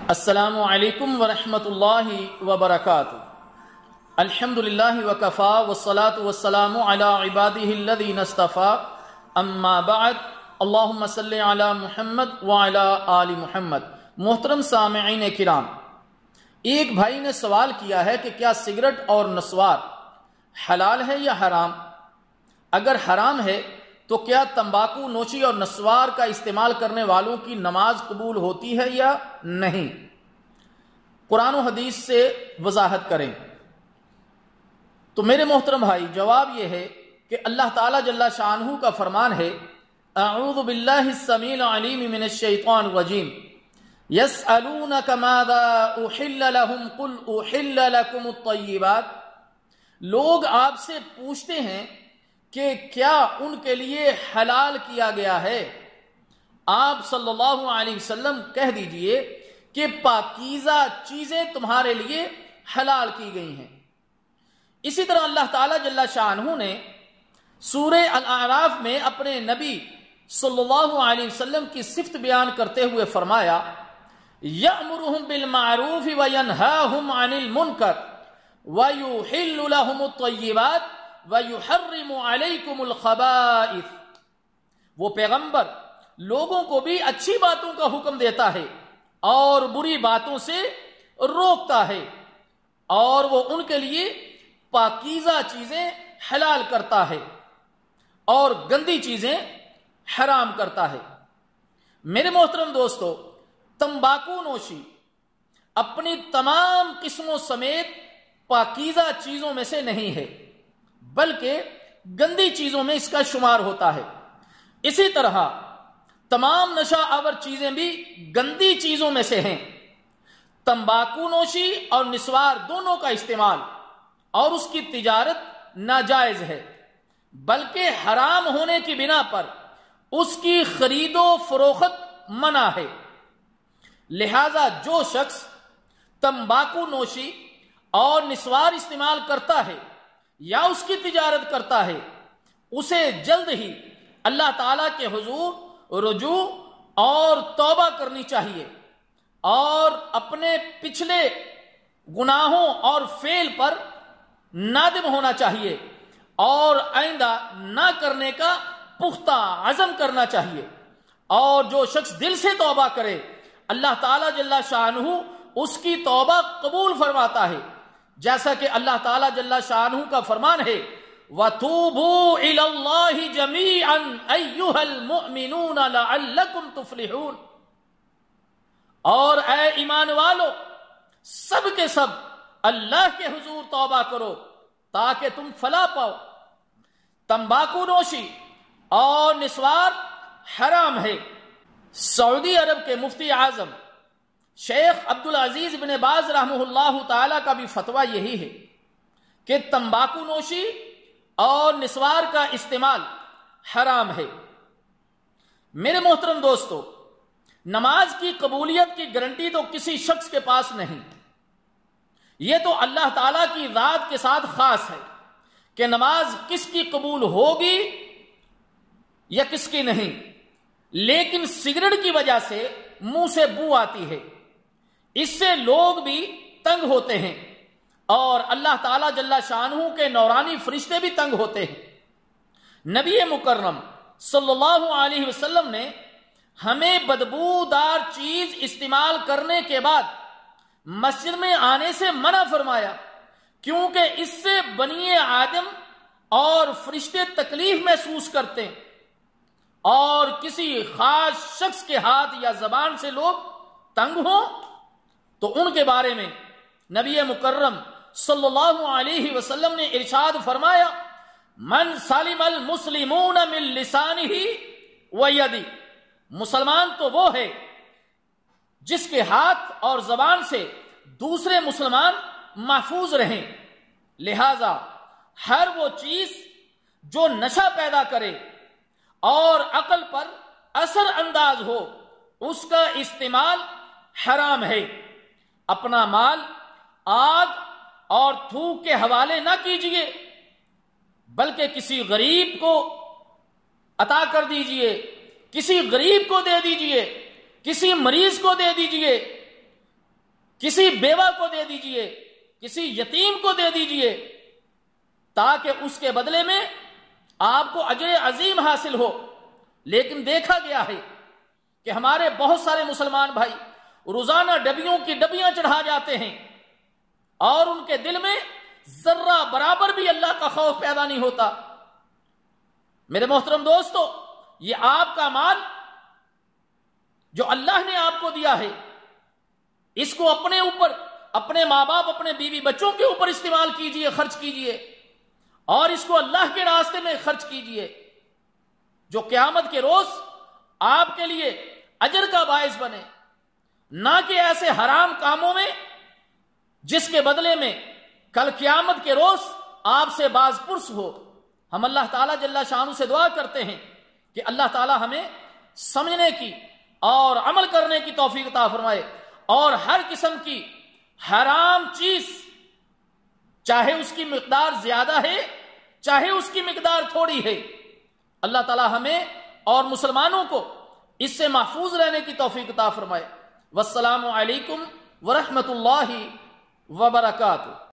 السلام علیکم ورحمۃ اللہ وبرکاتہ۔ الحمد للہ وکفا والصلاة والسلام علی عبادہ الذین اصطفیٰ، اما بعد، اللہم صلی علی محمد وعلی آل محمد۔ محترم سامعین کرام، ایک بھائی نے سوال کیا ہے کہ کیا سگریٹ اور نسوار حلال ہے یا حرام؟ اگر حرام ہے تو کیا تمباکو نوشی اور نسوار کا استعمال کرنے والوں کی نماز قبول ہوتی ہے یا نہیں؟ قرآن و حدیث سے وضاحت کریں۔ تو میرے محترم بھائی، جواب یہ ہے کہ اللہ تعالیٰ جل شانہ کا فرمان ہے، اعوذ باللہ السمیع العلیم من الشیطان الرجیم، یسألونک ماذا احل لهم قل احل لکم الطیبات۔ لوگ آپ سے پوچھتے ہیں کہ کیا ان کے لیے حلال کیا گیا ہے؟ آپ صلی اللہ علیہ وسلم کہہ دیجئے کہ پاکیزہ چیزیں تمہارے لیے حلال کی گئی ہیں۔ اسی طرح اللہ تعالیٰ جل شانہ نے سورہ الاعراف میں اپنے نبی صلی اللہ علیہ وسلم کی صفت بیان کرتے ہوئے فرمایا، یأمرہم بالمعروف وینہاہم عن المنکر ویحل لہم الطیبات وَيُحَرِّمُ عَلَيْكُمُ الْخَبَائِثِ۔ وہ پیغمبر لوگوں کو بھی اچھی باتوں کا حکم دیتا ہے اور بری باتوں سے روکتا ہے، اور وہ ان کے لیے پاکیزہ چیزیں حلال کرتا ہے اور گندی چیزیں حرام کرتا ہے۔ میرے محترم دوستو، تمباکو نوشی اپنی تمام قسموں سمیت پاکیزہ چیزوں میں سے نہیں ہے، بلکہ گندی چیزوں میں اس کا شمار ہوتا ہے۔ اسی طرح تمام نشہ آور چیزیں بھی گندی چیزوں میں سے ہیں۔ تمباکو نوشی اور نسوار دونوں کا استعمال اور اس کی تجارت ناجائز ہے، بلکہ حرام ہونے کی بنا پر اس کی خرید و فروخت منع ہے۔ لہذا جو شخص تمباکو نوشی اور نسوار استعمال کرتا ہے یا اس کی تجارت کرتا ہے، اسے جلد ہی اللہ تعالیٰ کے حضور رجوع اور توبہ کرنی چاہیے اور اپنے پچھلے گناہوں اور فعل پر نادم ہونا چاہیے اور آئندہ نہ کرنے کا پختہ عزم کرنا چاہیے۔ اور جو شخص دل سے توبہ کرے، اللہ تعالیٰ جل شانہ اس کی توبہ قبول فرماتا ہے، جیسا کہ اللہ تعالیٰ جل شانہ کا فرمان ہے، وَتُوبُوا إِلَى اللَّهِ جَمِيعًا أَيُّهَا الْمُؤْمِنُونَ لَعَلَّكُمْ تُفْلِحُونَ۔ اور اے ایمان والو، سب کے سب اللہ کے حضور توبہ کرو تاکہ تم فلاح پاؤ۔ تمباکو نوشی اور نسوار حرام ہے۔ سعودی عرب کے مفتی اعظم شیخ عبدالعزیز بن باز رحمہ اللہ تعالی کا بھی فتویٰ یہی ہے کہ تمباکو نوشی اور نسوار کا استعمال حرام ہے۔ میرے محترم دوستو، نماز کی قبولیت کی گارنٹی تو کسی شخص کے پاس نہیں، یہ تو اللہ تعالیٰ کی ذات کے ساتھ خاص ہے کہ نماز کس کی قبول ہوگی یا کس کی نہیں۔ لیکن سگریٹ کی وجہ سے منہ سے بو آتی ہے، اس سے لوگ بھی تنگ ہوتے ہیں اور اللہ تعالیٰ جل شانہ کے نورانی فرشتے بھی تنگ ہوتے ہیں۔ نبی مکرم صلی اللہ علیہ وسلم نے ہمیں بدبودار چیز استعمال کرنے کے بعد مسجد میں آنے سے منع فرمایا، کیونکہ اس سے بنی آدم اور فرشتے تکلیف محسوس کرتے ہیں، اور کسی خاص شخص کے ہاتھ یا زبان سے لوگ تنگ ہوں تو ان کے بارے میں نبی مکرم صلی اللہ علیہ وسلم نے ارشاد فرمایا، من سلم المسلمون من لسانہ ویدہ۔ مسلمان تو وہ ہے جس کے ہاتھ اور زبان سے دوسرے مسلمان محفوظ رہیں۔ لہذا ہر وہ چیز جو نشہ پیدا کرے اور عقل پر اثر انداز ہو، اس کا استعمال حرام ہے۔ اپنا مال آگ اور تھوک کے حوالے نہ کیجیے، بلکہ کسی غریب کو عطا کر دیجیے، کسی غریب کو دے دیجیے، کسی مریض کو دے دیجئے، کسی بیوہ کو دے دیجئے، کسی یتیم کو دے دیجئے، تاکہ اس کے بدلے میں آپ کو اجر عظیم حاصل ہو۔ لیکن دیکھا گیا ہے کہ ہمارے بہت سارے مسلمان بھائی روزانہ ڈبیوں کی ڈبیاں چڑھا جاتے ہیں اور ان کے دل میں ذرہ برابر بھی اللہ کا خوف پیدا نہیں ہوتا۔ میرے محترم دوستو، یہ آپ کا مال جو اللہ نے آپ کو دیا ہے، اس کو اپنے اوپر، اپنے ماں باپ، اپنے بیوی بچوں کے اوپر استعمال کیجئے، خرچ کیجئے، اور اس کو اللہ کے راستے میں خرچ کیجئے، جو قیامت کے روز آپ کے لیے اجر کا باعث بنے، نہ کہ ایسے حرام کاموں میں جس کے بدلے میں کل قیامت کے روز آپ سے باز پرس ہو۔ ہم اللہ تعالیٰ جل شانہ سے دعا کرتے ہیں کہ اللہ تعالیٰ ہمیں سمجھنے کی اور عمل کرنے کی توفیق عطا فرمائے، اور ہر قسم کی حرام چیز، چاہے اس کی مقدار زیادہ ہے چاہے اس کی مقدار تھوڑی ہے، اللہ تعالیٰ ہمیں اور مسلمانوں کو اس سے محفوظ رہنے کی توفیق عطا فرمائے۔ والسلام علیکم ورحمۃ اللہ وبرکاتہ۔